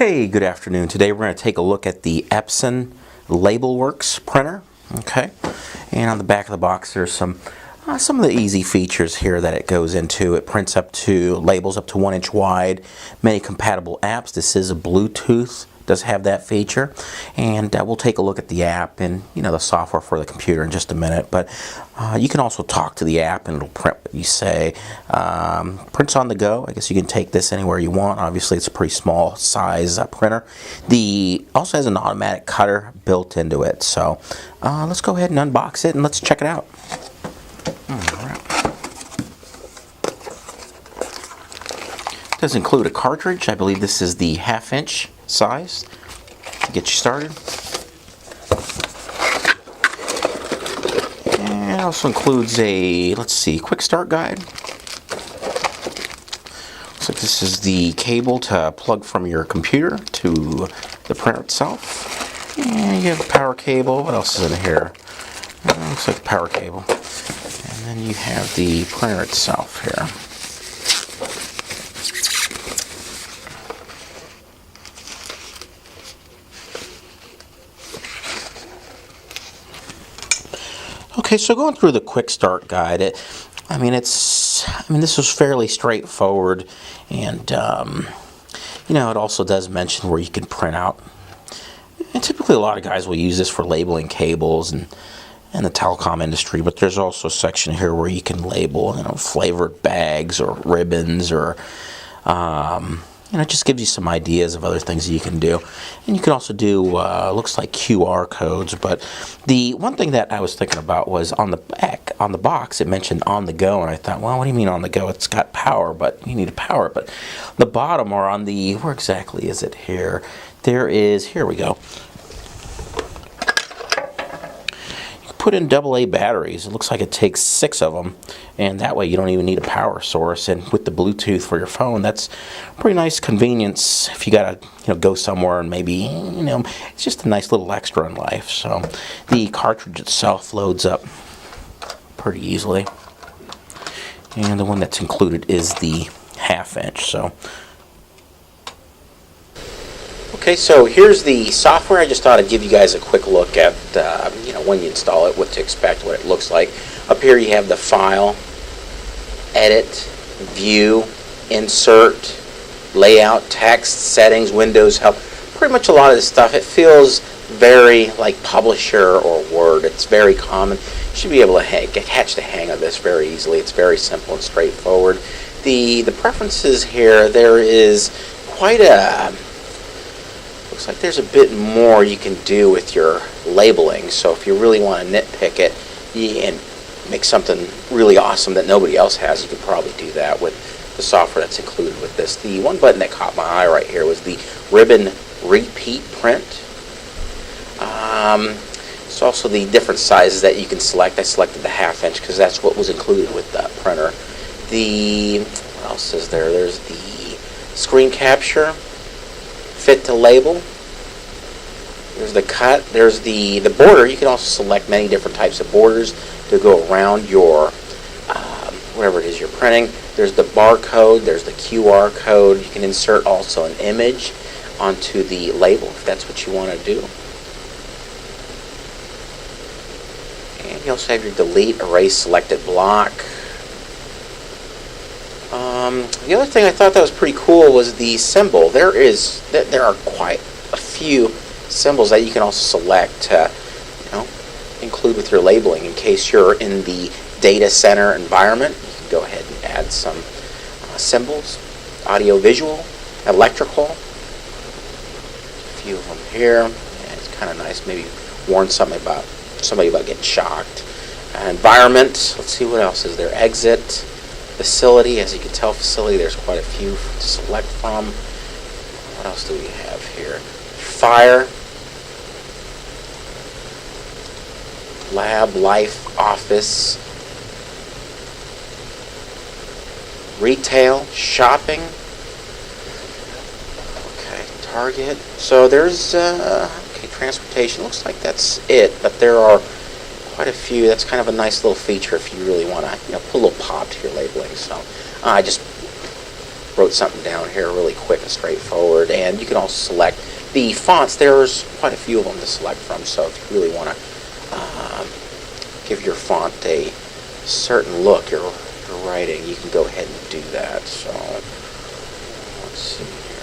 Hey, good afternoon. Today we're going to take a look at the Epson Labelworks printer. Okay, and on the back of the box there's some of the easy features here that it goes into. It prints up to labels up to 1 inch wide, many compatible apps. This is a Bluetooth. Does have that feature, and we'll take a look at the app and the software for the computer in just a minute. But you can also talk to the app and it'll print what you say. Prints on the go. I guess you can take this anywhere you want. Obviously it's a pretty small size printer. The also has an automatic cutter built into it. So let's go ahead and unbox it and let's check it out. It does include a cartridge. I believe this is the 1/2 inch size to get you started. And it also includes a, let's see, quick start guide. Looks like this is the cable to plug from your computer to the printer itself. And you have a power cable. What else is in here? Looks like a power cable. And then you have the printer itself here. Okay, so going through the quick start guide, this was fairly straightforward, and it also does mention where you can print out. And typically, a lot of guys will use this for labeling cables and the telecom industry. But there's also a section here where you can label, flavored bags or ribbons or. It just gives you some ideas of other things that you can do. And you can also do, looks like QR codes. But the one thing that I was thinking about was on the back, on the box, it mentioned on the go. And I thought, well, what do you mean on the go? It's got power, but you need to power it. But the bottom, or on the, where exactly is it here? There is, here we go. Put in AA batteries. It looks like it takes 6 of them, and that way you don't even need a power source. And with the Bluetooth for your phone, that's pretty nice convenience if you gotta go somewhere and maybe it's just a nice little extra in life. So the cartridge itself loads up pretty easily, and the one that's included is the 1/2 inch. So okay, so here's the software. I just thought I'd give you guys a quick look at, when you install it, what to expect, what it looks like. Up here you have the file, edit, view, insert, layout, text, settings, Windows help. Pretty much a lot of this stuff. It feels very like Publisher or Word. It's very common. You should be able to catch the hang of this very easily. It's very simple and straightforward. The preferences here, there is quite a... Looks like there's a bit more you can do with your labeling. So if you really want to nitpick it and make something really awesome that nobody else has, you could probably do that with the software that's included with this. The one button that caught my eye right here was the ribbon repeat print. It's also the different sizes that you can select. I selected the 1/2 inch because that's what was included with the printer. What else is there? There's the screen capture, fit to label. There's the cut. There's the border. You can also select many different types of borders to go around your whatever it is you're printing. There's the barcode. There's the QR code. You can insert also an image onto the label if that's what you want to do. And you also have your delete, erase selected block. The other thing I thought that was pretty cool was the symbol. There are quite a few symbols that you can also select to include with your labeling in case you're in the data center environment. You can go ahead and add some symbols, audio, visual, electrical. A few of them here. And it's kind of nice. Maybe warn somebody about getting shocked. Environment. Let's see what else is there. Exit. Facility, as you can tell, facility, there's quite a few to select from. What else do we have here? Fire, lab, life, office, retail, shopping, okay, Target. So there's, transportation. Looks like that's it, but there are quite a few. That's kind of a nice little feature if you really want to put a little pop to your labeling. So I just wrote something down here really quick and straightforward. And you can also select the fonts. There's quite a few of them to select from, so if you really want to give your font a certain look, your writing, you can go ahead and do that. So let's see here.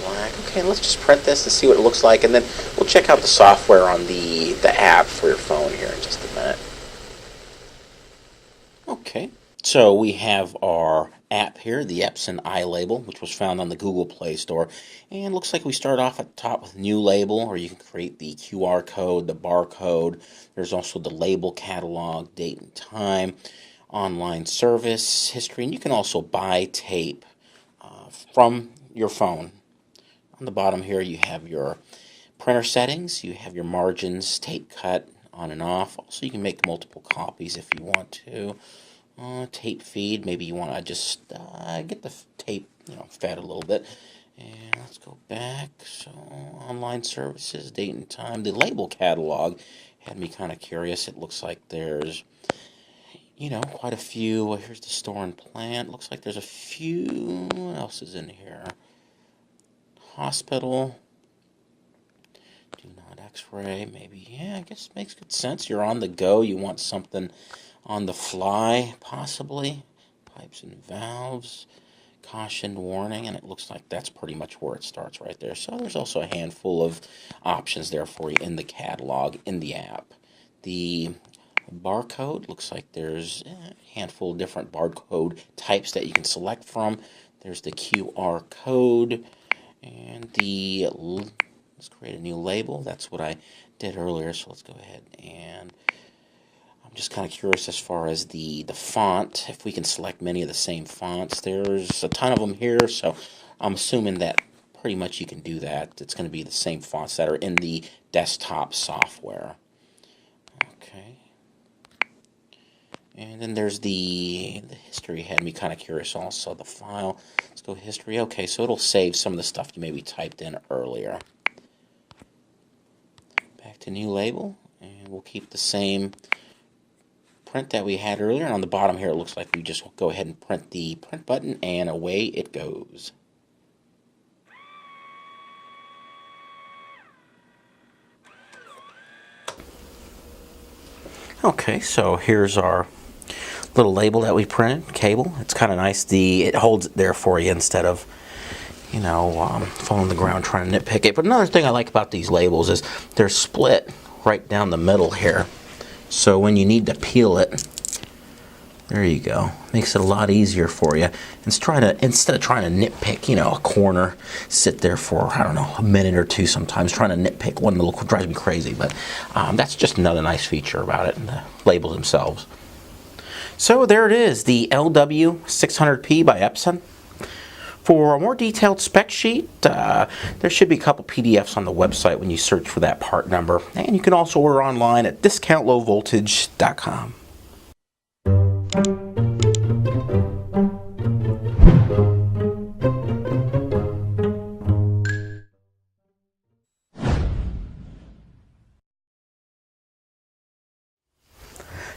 Black. Okay, let's just print this and see what it looks like, and then we'll check out the software on the app for your phone here in just a minute. Okay, so we have our app here, the Epson iLabel, which was found on the Google Play Store. And looks like we start off at the top with New Label, or you can create the QR code, the barcode. There's also the label catalog, date and time, online service history, and you can also buy tape from your phone. On the bottom here you have your printer settings, you have your margins, tape cut, on and off. Also, you can make multiple copies if you want to. Tape feed, maybe you want to just get the tape, fed a little bit. And let's go back. So, online services, date and time. The label catalog had me kind of curious. It looks like there's, quite a few. Here's the store and plant. Looks like there's a few. What else is in here? Hospital. Do not X-ray. Maybe. Yeah, I guess it makes good sense. You're on the go. You want something on the fly, possibly. Pipes and valves. Caution, warning, and it looks like that's pretty much where it starts right there. So there's also a handful of options there for you in the catalog, in the app. The barcode, looks like there's a handful of different barcode types that you can select from. There's the QR code, and let's create a new label. That's what I did earlier, so let's go ahead and I'm just kind of curious as far as the font, if we can select many of the same fonts. There's a ton of them here, so I'm assuming that pretty much you can do that. It's going to be the same fonts that are in the desktop software. Okay. And then there's the history. Had me kind of curious also. The file. Let's go history. Okay, so it'll save some of the stuff you maybe typed in earlier. Back to new label, and we'll keep the same print that we had earlier, and on the bottom here it looks like we just go ahead and print the print button, and away it goes. Okay, so here's our little label that we printed, cable. It's kind of nice. It holds it there for you instead of falling on the ground trying to nitpick it. But another thing I like about these labels is they're split right down the middle here. So when you need to peel it, there you go. Makes it a lot easier for you. Instead of trying to nitpick, a corner, sit there for, I don't know, a minute or two sometimes, trying to nitpick one little drives me crazy. But that's just another nice feature about it, and the labels themselves. So there it is, the LW 600P by Epson. For a more detailed spec sheet, there should be a couple PDFs on the website when you search for that part number. And you can also order online at discountlowvoltage.com.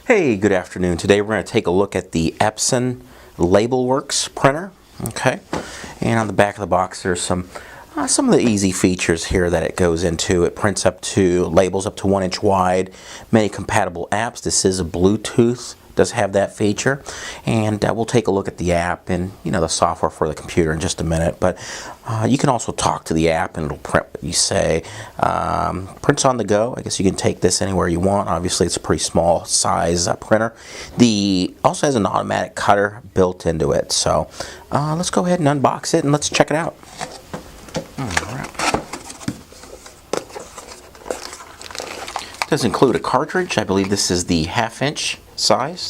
Hey, good afternoon. Today we're going to take a look at the Epson Labelworks printer. Okay, and on the back of the box there's some of the easy features here that it goes into. It prints labels up to 1 inch wide, many compatible apps. This is a Bluetooth, does have that feature, and we'll take a look at the app and the software for the computer in just a minute. But you can also talk to the app and it'll print what you say. Prints on the go. I guess you can take this anywhere you want. Obviously it's a pretty small size printer. Also has an automatic cutter built into it. So let's go ahead and unbox it and let's check it out. Alright. Does include a cartridge. I believe this is the 1/2 inch size.